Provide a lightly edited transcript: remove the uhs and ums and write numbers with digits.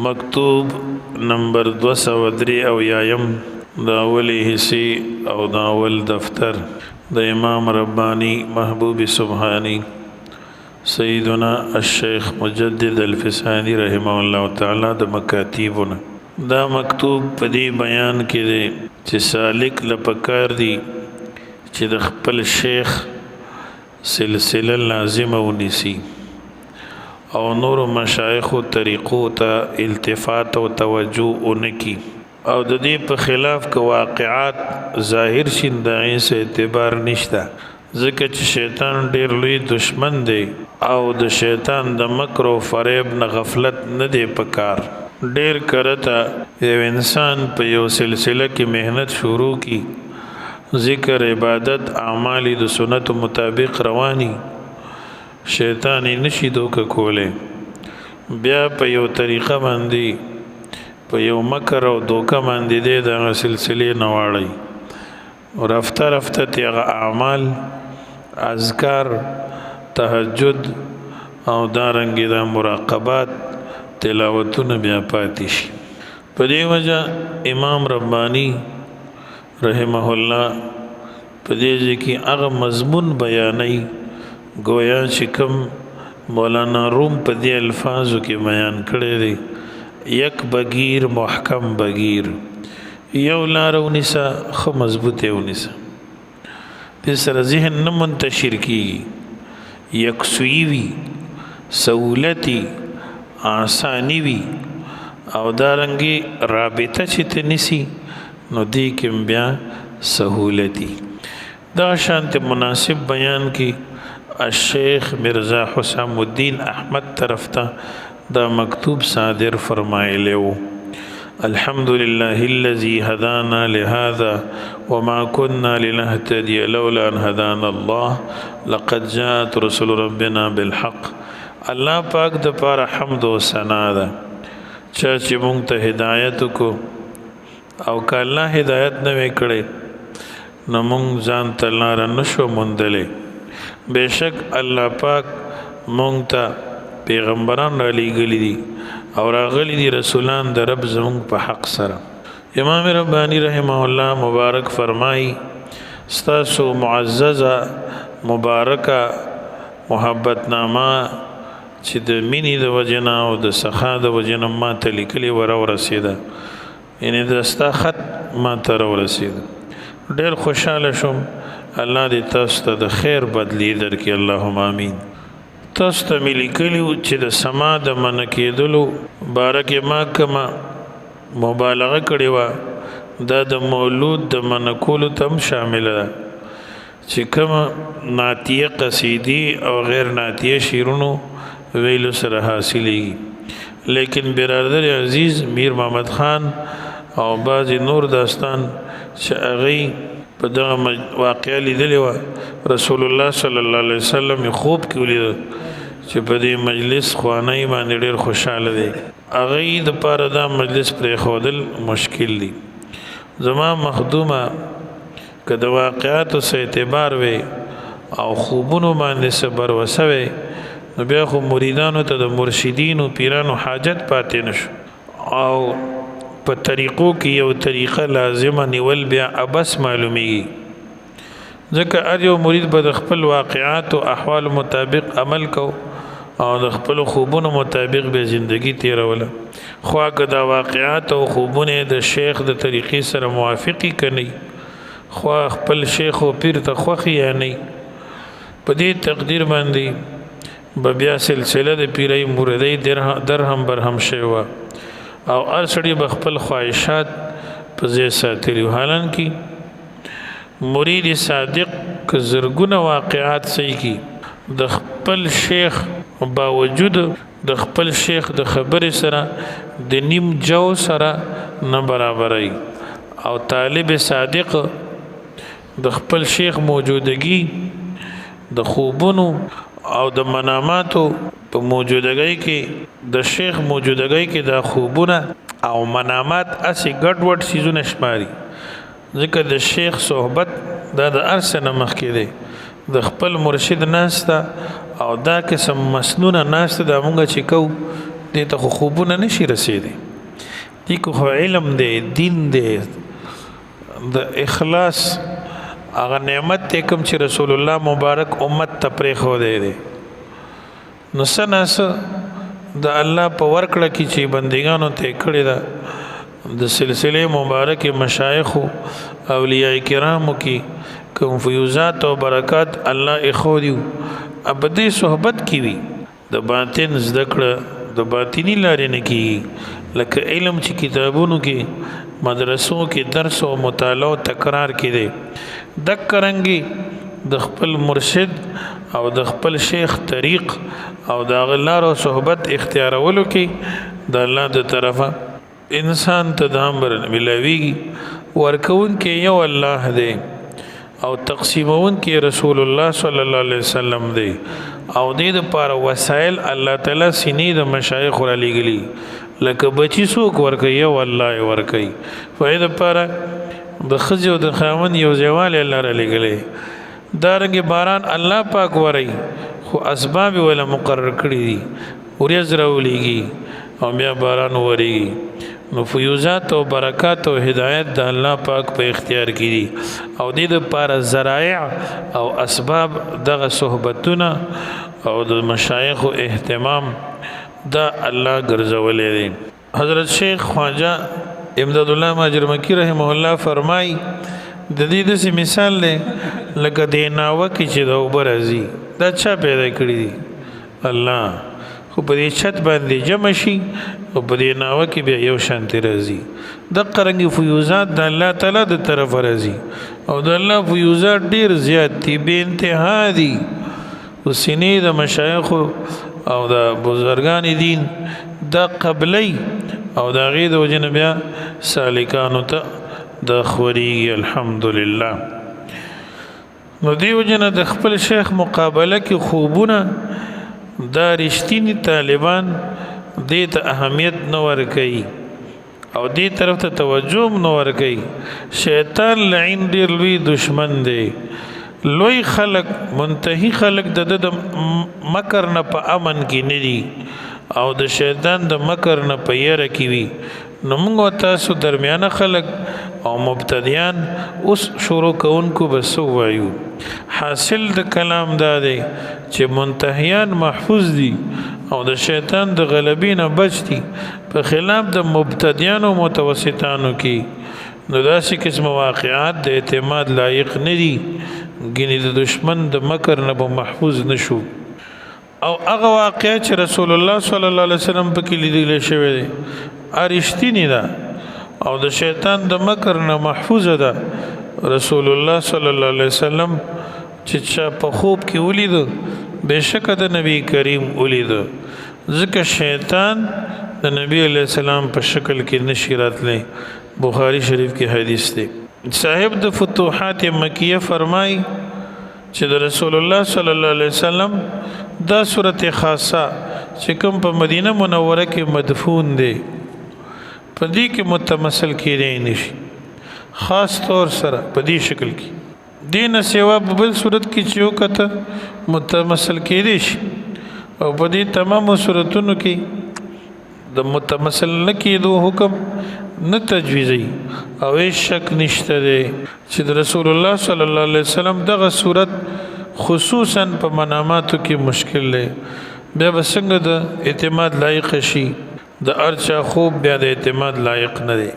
مکتوب نمبر 203 او یایم دا اولی حصی او دا اول دفتر دا امام ربانی محبوب سبحانی سیدنا الشیخ مجدد الفسانی رحمه الله تعالی دا مکاتیبنا دا مکتوب پدی بیان کې دی چې سالک لپکار دی چې د خپل شیخ سلسله لازمه ونیسي او نور مشایخ و طریقو ته التفات او توجه اونکی او د دې په خلاف که واقعات ظاهر شین دغې څه اعتبار نشته ځکه چې شیطان ډیر لوی دشمن دی او د شیطان د مکر او فریب نه غفلت نه دی پکار ډیر کرته یو انسان په یو سلسله کې مهنت شروع کی ذکر عبادت اعمال د سنت مطابق رواني شیطان نشي دوکه کوله بیا په یو طریقه باندې په یو مکر او دوکه باندې د سلسله نواړي رفته رفته تیغه اعمال اذکار تهجد او دارنګ د مراقبات تلاوتونه بیا پاتې شي په دې وجه امام ربانی رحمه الله په دې کې هغه مضمون بیانوي گویا چې کوم مولانا روم په دې الفاظو کې بیان کړی دی یک بگیر محکم بگیر یو لار ونیسه خو مضبوطه ونیسه دې سره ذهن نه منتشر کیږي یکسوی وي سہولتی آسانی وي او دارنګي رابطه چې ته نیسي نو دې کې بیا سہولتی دا شانت مناسب بیان کی الشیخ مرزا حسام الدین احمد طرف ته دا مکتوب صادر فرمایلی وو الحمدلله الذي هدانا لهذا وما كنا لنهتدي لولا ان هدانا الله لقد جاءت رسل ربنا بالحق الله پاک د پاره حمد او ثنا ده چې مونږ ته هدایت کو او که الله هدایت نه وکړي نو مونږ ځان ته لاره نشو موندلی بشک الله پاک مونږ ته پیغمبران را لېږلي دي او راغلي دي رسولان د رب زمونږ په حق سره امام ربانی رحمه الله مبارک فرمایي ستاسو معززه مبارکه محبت نامه چې د مینې د وجنه او د سخا د وجنه ما ته لیکلي ورسېده یعنی د ستا خط ما ته راورسېده ډېر خوشحاله شوم الله دې تاسو ته د خیر بدلی درکړي اللهم آمین تاسو ته مې لیکلي وو چې د سما د منع کېدلو باره کې ما کومه مبالغه کړې وه دا د مولود د منع کولو ته هم شامله ده چې کومه نعتیه قصیدي او غیر نعتیه شعرونو ویلو سره حاصلېږي لیکن برادر عزیز میر محمد خان او بعضې نور داستان چې هغوی په دغه واقعه لیدلې وه رسول الله صلی الله علیه وسلم یې خوب کې ولیده چې په دې مجلس خوانۍ باندې ډېر خوشحاله دی هغوی دپاره دا مجلس پرېښودل مشکل دي زما مخدومه که د واقعاتو څه اعتبار وی او خوبونو باندې څه بروسه وی نو بیا خو مریدانو ته د مرشدینو پیرانو حاجت پاتې نشو او په طریقو کې یو طریقه لازمه نیول بیا ابس معلومیږي ځکه هر یو مرید به د خپل واقعات او احوال مطابق عمل کو او د خپل خوبونو مطابق به زندگی تیروله خو که دا واقعات او خوبونه د شیخ د طریقې سره موافقي کني خو خپل شیخ او پیر ته خوخي یا نه په دې تقدیر باندې بیا سلسله د پیرای مریدای درهم برهم شوه او هر سړی به خپل خواهشات په ځای ساتلي حالانکه مرید صادق که زرګونه واقعات صحیح کی د خپل شیخ باوجود د خپل شیخ د خبرې سره د نیم جو سره نه برابرای او طالب صادق د خپل شیخ موجودگی د خوبونو او د مناماتو په موجودګۍ کې د شیخ موجودګۍ کې د خوبونه او منامات اسی ګډوډ سيزونه شماري ځکه د شیخ صحبت د ارسنه مخکې دی د خپل مرشد ناسته او دا قسم مسنونه ناسته د مونږ چې کو دې ته خو خوبونه نشي رسېدی دې کو خو علم دی دین دی د اخلاص هغه نعمت ته کوم چې رسول الله مبارک امت ته پرېښودی دی نو څه ناڅه د الله په ورکړه کې چې بندګانو ته کړې ده د سلسله مبارک مشایخو اولیاء کرامو کې کوم فیوزات او برکات الله اخودیو ابدي صحبت کی وی د باطن زده کړه د باطنی لارې نه کیږي لکه علم چې کتابونو کې مدرسو کې درس او مطالعه او تکرار کې دی دکرنګي د خپل مرشد او د خپل شیخ طریق او د غلار او صحبت اختیارولو کې د الله د طرفه انسان ته د امر ملاویږي ورکون کې یو الله دی او تقسیمون کې رسول الله صلی الله علیه وسلم دی او دې لپاره وسایل الله تعالی سینې د مشایخ را لګلی لکه بچی څوک ورکي یو الله ورکي فائدہ لپاره د خځو د خاوند یو ځوال الله را لګلی دارنګ باران الله پاک وري خو اسباب ولا مقرر کړی دي ورځ راولېږي او بیا باران وري نو فیوزات او برکات او هدایت د الله پاک په اختیار کې دي او دې لپاره ذرایع او اسباب دغه صحبتونه او د مشایخ اهتمام دا الله ګرځولې دي حضرت شیخ خواجه امداد الله ماجرمکی رحمه الله فرمای د دې د مثال له لکه د ناوه کې چې د اوبر ازي دا چا پیدا کړی دي الله خو په دې چھت باندې جمع شي او په دې ناوه کې بیا یو شانتي راځي د قرنګي فیوزات د الله تعالی د طرف راځي او د الله فیوزات ډیر زیات دي به انتها دي او سینې د مشایخ او د بزرګان دین د قبلی او د غید او جنبیا سالکانو ته د خوري الحمدلله نو دیو جن د خپل شیخ مقابله کې خوبونه دا رښتینی طالبان دې ته اهمیت نه ورکوي او دې طرف ته توجه نه ورکوي شیطان لعین ډېر لوی دشمن دی لوی خلق منتهی خلق د مکر نه په امن کې نه دي او د شیطان د مکر نه په یره کې وي نو موږ تاسو درمیانه خلق او مبتدیان اوس شروع کوونکو بس وایو حاصل د کلام دا دی چې منتهیان محفوظ دي او د شیطان د غلبې نه بچ دي په خلاف د مبتدیانو متوسطانو کې نو داسې قسم واقعات د اعتماد لایق نه دي ګینې د دشمن د مکر نه به محفوظ نشو او هغه واقعه چې رسول الله صلی الله علیه وسلم په کې لیدل شوی دی ارشتینی ده او د شیطان د مکر نه محفوظ ده رسول الله صلی الله علیه وسلم چې چا په خوب کې ولید بهشکه د نبی کریم ولید ځکه شیطان د نبی علیہ السلام په شکل کې نشی راتلی بخاری شریف کې حدیث دی صاحب د فتوحات مکیه فرمای چې د رسول الله صلی الله علیه وسلم دا صورت خاصه چې کوم په مدینه منوره کې مدفون دی په دې کې متمثل کېدی نشي خاص طور سره په دې شکل کې دین سیوا په بل صورت کې چې یو کته متمثل کېدی شي او په دې تمامو صورتونو کې د متمثل نه کېدو حکم نه تجویزي او هیڅ شک نشته دی چې د رسول الله صلی الله علیه وسلم دغه صورت خصوصا په مناماتو کې مشکل دی بیا به څنګه د اعتماد لایق شي د ارچا خوب بیا د اعتماد لایق نه دی